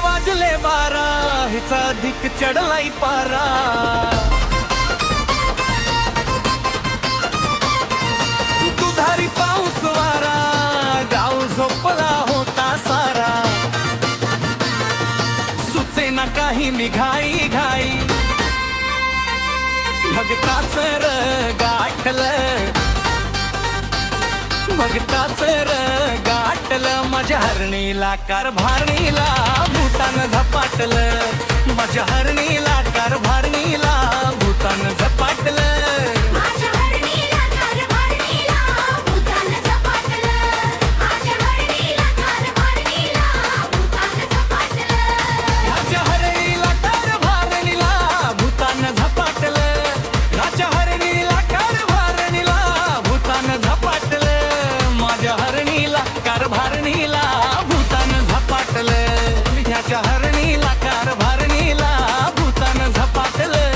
वाजले 12 हिचा अधिक चढलाई पारा दुधारी पाऊस वारा गाव झोपला होता सारा सुचेना काही मी घाई घाई भगताच र गाठलं भगताच र गाठलं माझ्या हरणीला कारभारणीला भूतान झपाटलं माझ्या हरणीला कारभारणीला भूतान झपाटलं कारभारणीला भूतान झपाटलं ह्याच्या हरणीला कारभारणीला भूतान झपाटलं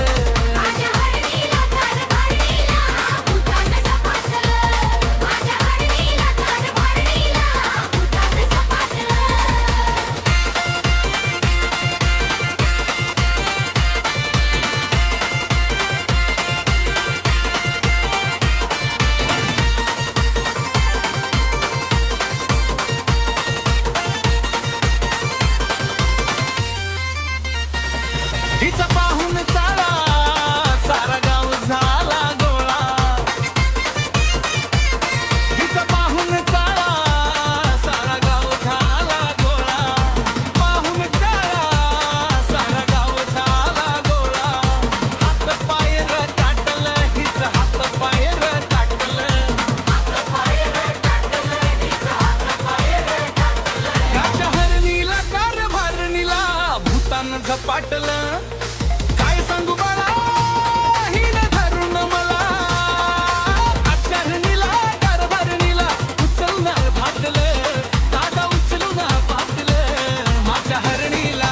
हिचा पाहून चाला सारा गाव झाला गोळा हिचा पाहून चाला सारा गाव झाला गोळा पाहून चाला सारा गाव झाला गोळा हात पायर टाकलं हिचं हात पायर टाकलं ह्याच्या हरणीला कारभारणीला भूतान झपाटलं काय सांगू बाळा हिने धरून मला हरणीला कारभारणीला उचलून भागलं दादा उचलून भागलं माझ्या हरणीला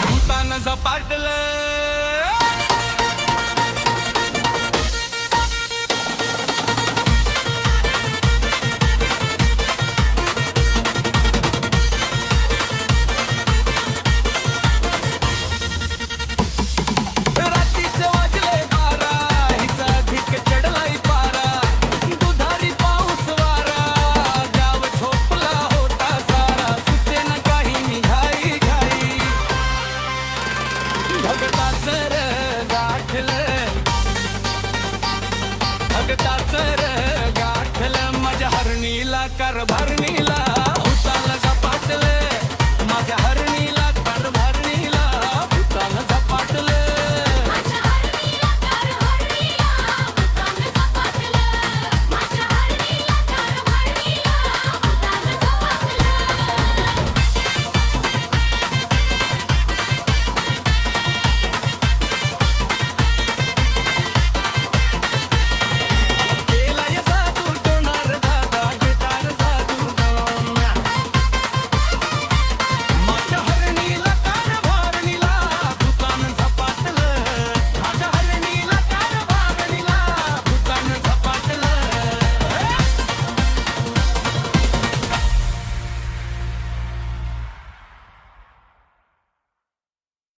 भूतान झपाटलं भगताच र गाठलं भगताच